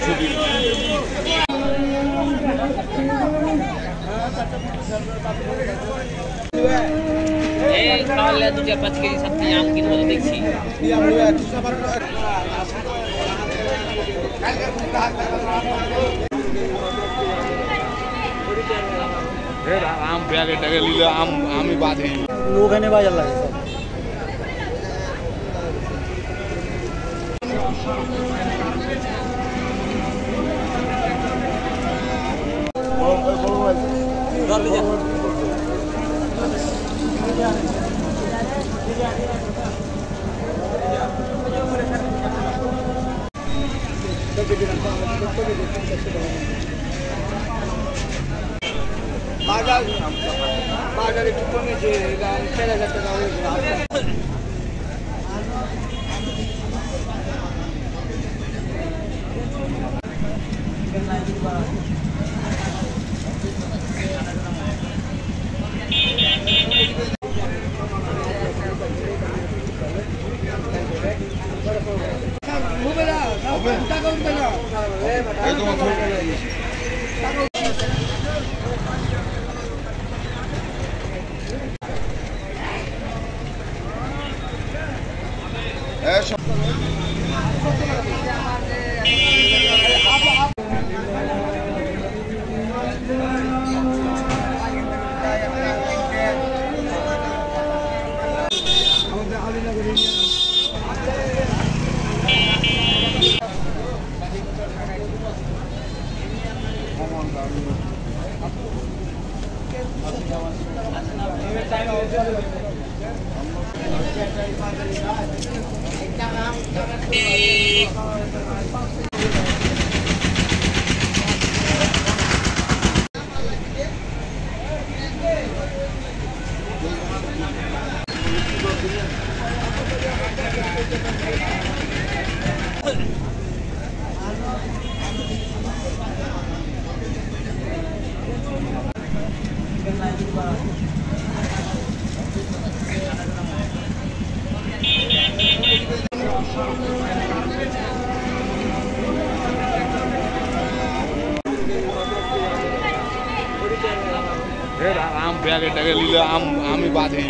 ছবি। এই তাহলে 2-5 কেজি সাথে আম কিনবো তো দেখছি। আম ব্যাগে টাগে নিলে আমি বাঁধি ওখানে বাজার লাগে বাজার একটু কমেছে 4,000 টাকা হয়েছে। আম ব্যাগে টাগে নিলে আমি বাঁধি